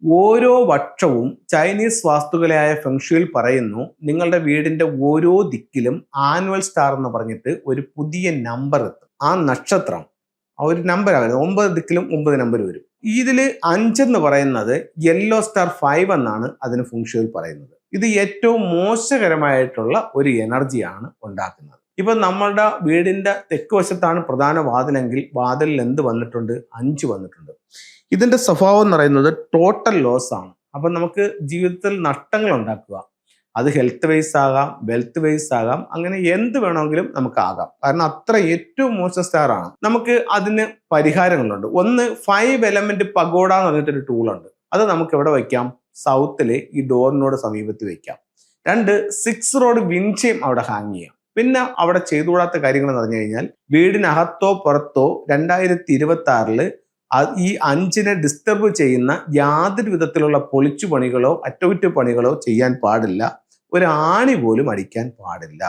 ഓരോ വർഷവും ചൈനീസ് വാസ്തുകലയായ ഫെങ്ഷുയിൽ പറയുന്നു നിങ്ങളുടെ വീടിന്റെ ഓരോ ദിക്കിലും ആനുവൽ സ്റ്റാർ എന്ന് പറഞ്ഞിട്ട് ഒരു പുതിയ നമ്പർ എത്തും. ആ നക്ഷത്രം ഒരു നമ്പർ ആകുന്നത് 9 ദിക്കിലും 9 നമ്പർ വരും. ഇതിൽ 5 എന്ന് പറയുന്നത് യെല്ലോ സ്റ്റാർ 5 എന്നാണ് അതിന് ഫെങ്ഷുയിൽ പറയുന്നത്. ഇത് ഏറ്റവും മോശകരമായിട്ടുള്ള ഒരു എനർജിയാണ് ഉണ്ടാക്കുന്നത്. ഇപ്പൊ നമ്മളുടെ വീടിന്റെ തെക്ക് വശത്താണ് പ്രധാന വാതിലെങ്കിൽ വാതിലിൽ എന്ത് വന്നിട്ടുണ്ട്? 5 വന്നിട്ടുണ്ട്. ഇതിന്റെ സ്വഭാവം എന്ന് പറയുന്നത് ടോട്ടൽ ലോസ് ആണ്. അപ്പൊ നമുക്ക് ജീവിതത്തിൽ നഷ്ടങ്ങൾ ഉണ്ടാക്കുക. അത് ഹെൽത്ത് വൈസ് ആകാം, വെൽത്ത് വൈസ് ആകാം, അങ്ങനെ എന്ത് വേണമെങ്കിലും നമുക്ക് ആകാം. കാരണം അത്ര ഏറ്റവും മോശം സ്റ്റാർ ആണ്. നമുക്ക് അതിന് പരിഹാരങ്ങളുണ്ട്. ഒന്ന് 5 എലമെന്റ് പഗോഡ എന്ന് പറഞ്ഞിട്ടൊരു ടൂളുണ്ട്. അത് നമുക്ക് എവിടെ വയ്ക്കാം? സൗത്തില് ഈ ഡോറിനോട് സമീപത്ത് വയ്ക്കാം. 2 6 റോഡ് വിൻചെയും അവിടെ ഹാങ് ചെയ്യാം. പിന്നെ അവിടെ ചെയ്തുകൂടാത്ത കാര്യങ്ങൾ എന്ന് പറഞ്ഞു കഴിഞ്ഞാൽ വീടിനകത്തോ പുറത്തോ 2026 ഈ 5നെ ഡിസ്റ്റർബ് ചെയ്യുന്ന യാതൊരു വിധത്തിലുള്ള പൊളിച്ചുപണികളോ അറ്റകുറ്റപ്പണികളോ ചെയ്യാൻ പാടില്ല. ഒരു ആണി പോലും അടിക്കാൻ പാടില്ല.